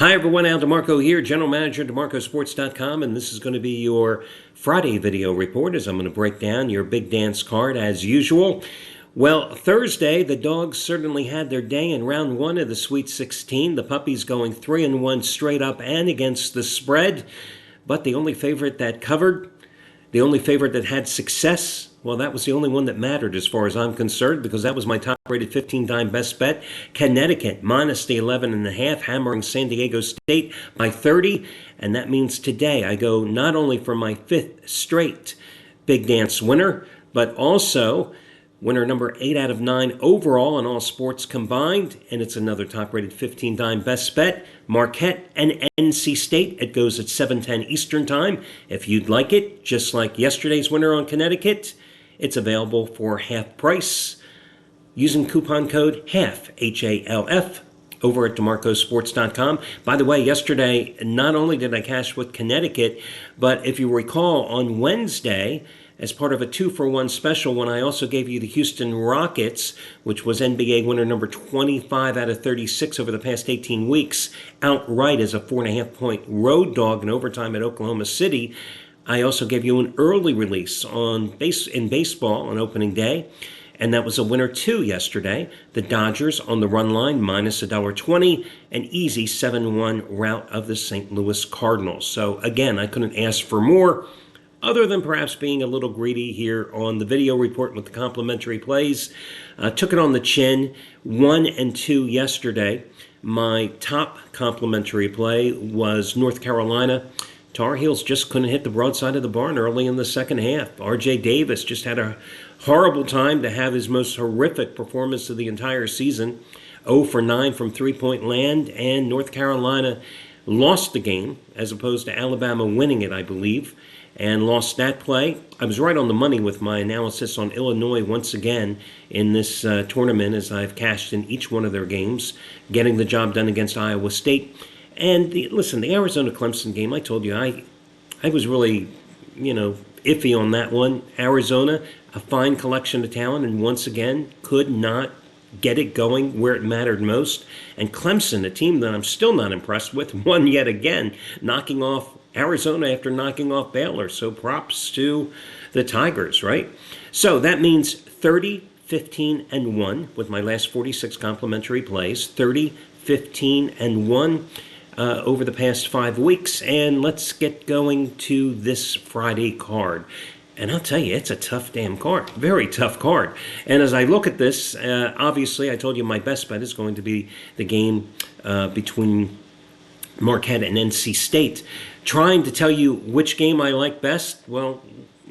Hi everyone, Al DeMarco here, General Manager, DeMarcoSports.com, and this is going to be your Friday video report as I'm going to break down your big dance card as usual. Well, Thursday, the Dogs certainly had their day in round one of the Sweet 16. The Puppies going 3-1 straight up and against the spread, but the only favorite that covered, the only favorite that had success, well, that was the only one that mattered as far as I'm concerned, because that was my top-rated 15-time best bet. Connecticut, minus the 11.5, hammering San Diego State by 30. And that means today I go not only for my fifth straight big dance winner, but also winner number 8 out of 9 overall in all sports combined. And it's another top-rated 15-time best bet. Marquette-N.C State. It goes at 7:10 Eastern Time. If you'd like it, just like yesterday's winner on Connecticut, it's available for half price using coupon code HALF, H-A-L-F, over at DeMarcoSports.com. By the way, yesterday, not only did I cash with Connecticut, but if you recall, on Wednesday, as part of a 2-for-1 special, when I also gave you the Houston Rockets, which was NBA winner number 25 out of 36 over the past 18 weeks, outright as a 4.5-point road dog in overtime at Oklahoma City, I also gave you an early release in baseball on opening day, and that was a winner too yesterday. The Dodgers on the run line, minus $1.20, an easy 7-1 rout of the St. Louis Cardinals. So again, I couldn't ask for more, other than perhaps being a little greedy here on the video report with the complimentary plays. Took it on the chin, 1 and 2 yesterday. My top complimentary play was North Carolina. Tar Heels just couldn't hit the broadside of the barn early in the second half. R.J. Davis just had a horrible time to have his most horrific performance of the entire season. 0 for 9 from three-point land, and North Carolina lost the game as opposed to Alabama winning it, I believe, and lost that play. I was right on the money with my analysis on Illinois once again in this tournament, as I've cashed in each one of their games, getting the job done against Iowa State. And listen, the Arizona-Clemson game, I told you, I was really, iffy on that one. Arizona, a fine collection of talent, and once again, could not get it going where it mattered most. And Clemson, a team that I'm still not impressed with, won yet again, knocking off Arizona after knocking off Baylor. So props to the Tigers, right? So that means 30, 15, and 1 with my last 46 complimentary plays. 30, 15, and 1. Over the past 5 weeks, and let's get going to this Friday card. And I'll tell you, it's a tough damn card, very tough card. And as I look at this, obviously I told you my best bet is going to be the game between Marquette and NC State. Trying to tell you which game I like best, well,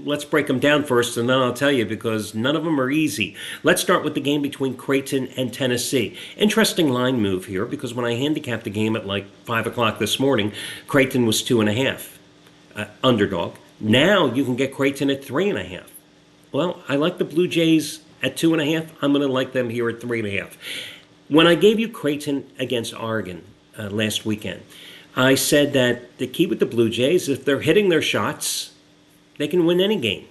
let's break them down first, and then I'll tell you, because none of them are easy. Let's start with the game between Creighton and Tennessee. Interesting line move here, because when I handicapped the game at like 5 o'clock this morning, Creighton was 2.5 underdog. Now you can get Creighton at 3.5. Well, I like the Blue Jays at 2.5. I'm going to like them here at 3.5. When I gave you Creighton against Oregon last weekend, I said that the key with the Blue Jays, if they're hitting their shots, they can win any game.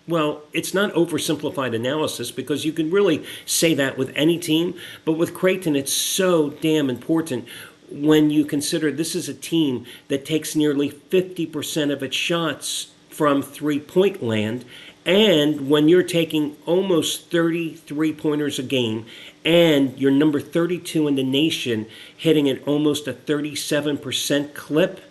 Well, it's not oversimplified analysis, because you can really say that with any team. But with Creighton, it's so damn important when you consider this is a team that takes nearly 50% of its shots from three-point land. And when you're taking almost 30 three-pointers a game, and you're number 32 in the nation, hitting at almost a 37% clip,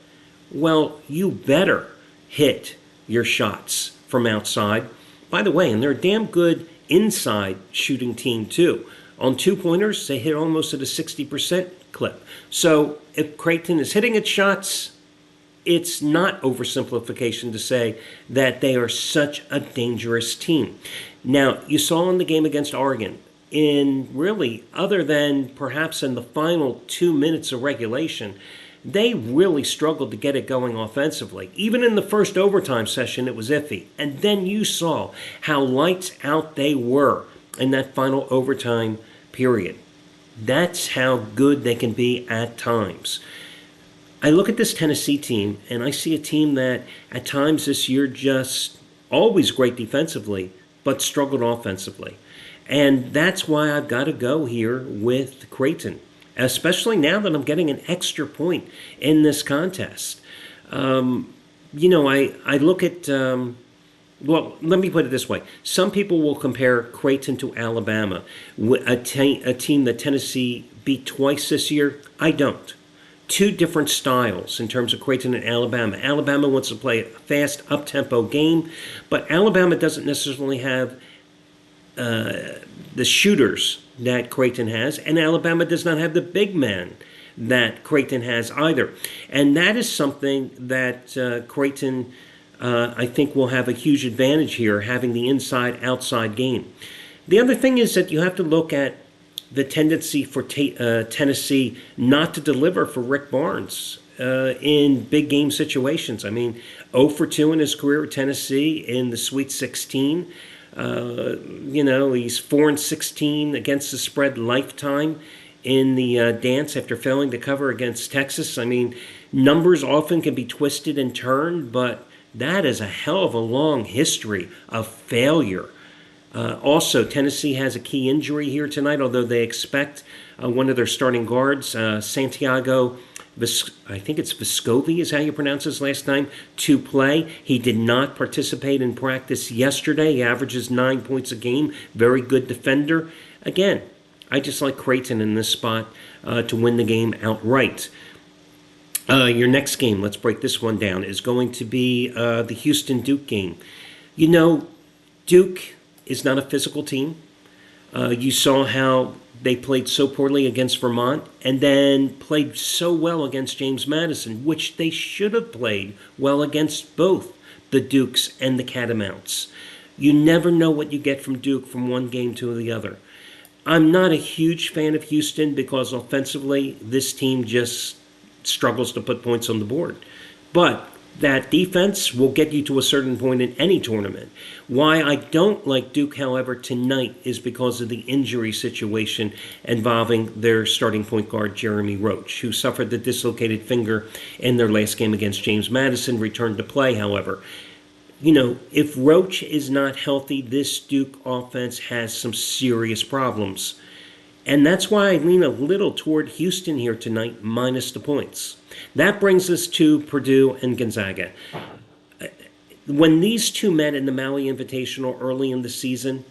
well, you better hit your shots from outside. By the way, and they're a damn good inside shooting team too. On two-pointers, they hit almost at a 60% clip. So if Creighton is hitting its shots, it's not oversimplification to say that they are such a dangerous team. Now, you saw in the game against Oregon, in really, other than perhaps in the final 2 minutes of regulation, they really struggled to get it going offensively. Even in the first overtime session, it was iffy. And then you saw how lights out they were in that final overtime period. That's how good they can be at times. I look at this Tennessee team, and I see a team that at times this year just always great defensively, but struggled offensively. And that's why I've got to go here with Creighton. especially now that I'm getting an extra point in this contest. I look at, well, let me put it this way. Some people will compare Creighton to Alabama, a team that Tennessee beat twice this year. I don't. Two different styles in terms of Creighton and Alabama. Alabama wants to play a fast, up-tempo game, but Alabama doesn't necessarily have the shooters that Creighton has, and Alabama does not have the big man that Creighton has either. And that is something that Creighton, I think, will have a huge advantage here, having the inside-outside game. The other thing is that you have to look at the tendency for Tennessee not to deliver for Rick Barnes in big game situations. I mean, 0 for 2 in his career at Tennessee in the Sweet 16. He's 4-16 against the spread lifetime in the dance after failing to cover against Texas. I mean, numbers often can be twisted and turned, but that is a hell of a long history of failure. Also, Tennessee has a key injury here tonight, although they expect one of their starting guards, Santiago, I think it's Vescovi is how you pronounce his last name, to play. He did not participate in practice yesterday. He averages 9 points a game. Very good defender. Again, I just like Creighton in this spot to win the game outright. Your next game, let's break this one down, is going to be the Houston-Duke game. Duke is not a physical team. You saw how they played so poorly against Vermont and then played so well against James Madison, which they should have played well against both the Dukes and the Catamounts. You never know what you get from Duke from one game to the other. I'm not a huge fan of Houston because offensively, this team just struggles to put points on the board. But that defense will get you to a certain point in any tournament. Why I don't like Duke, however, tonight is because of the injury situation involving their starting point guard, Jeremy Roach, who suffered the dislocated finger in their last game against James Madison, returned to play, however. If Roach is not healthy, this Duke offense has some serious problems. And that's why I lean a little toward Houston here tonight, minus the points. That brings us to Purdue and Gonzaga. When these two met in the Maui Invitational early in the season,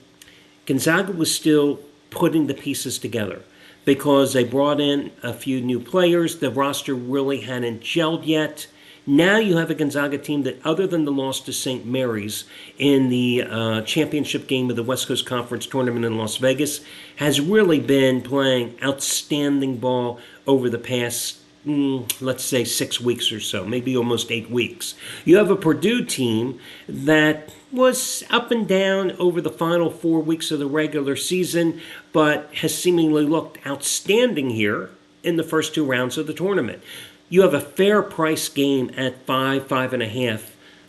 Gonzaga was still putting the pieces together because they brought in a few new players. The roster really hadn't gelled yet. Now you have a Gonzaga team that, other than the loss to St. Mary's in the championship game of the West Coast Conference tournament in Las Vegas, has really been playing outstanding ball over the past, let's say, 6 weeks or so, maybe almost 8 weeks. You have a Purdue team that was up and down over the final 4 weeks of the regular season, but has seemingly looked outstanding here in the first 2 rounds of the tournament. You have a fair price game at 5.5.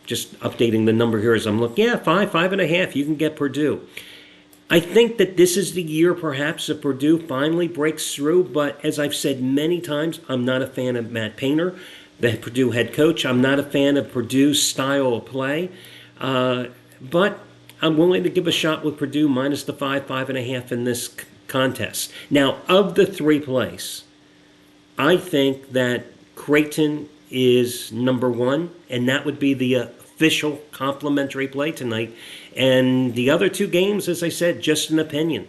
Just updating the number here as I'm looking. Yeah, 5.5. You can get Purdue. I think that this is the year perhaps that Purdue finally breaks through, but as I've said many times, I'm not a fan of Matt Painter, the Purdue head coach. I'm not a fan of Purdue's style of play, but I'm willing to give a shot with Purdue minus the 5.5 in this contest. Now, of the 3 plays, I think that Creighton is number 1, and that would be the official complimentary play tonight. And the other 2 games, as I said, just an opinion.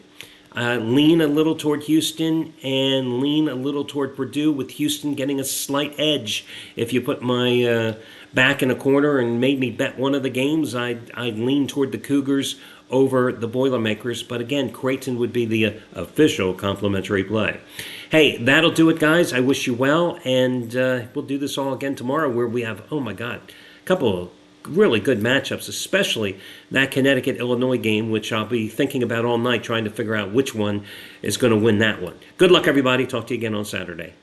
Lean a little toward Houston and lean a little toward Purdue, with Houston getting a slight edge. If you put my back in a corner and made me bet one of the games, I'd lean toward the Cougars over the Boilermakers. But again, Creighton would be the official complimentary play. Hey, that'll do it, guys. I wish you well, and we'll do this all again tomorrow, where we have, oh my God, a couple of really good matchups, especially that Connecticut-Illinois game, which I'll be thinking about all night, trying to figure out which one is going to win that one. Good luck, everybody. Talk to you again on Saturday.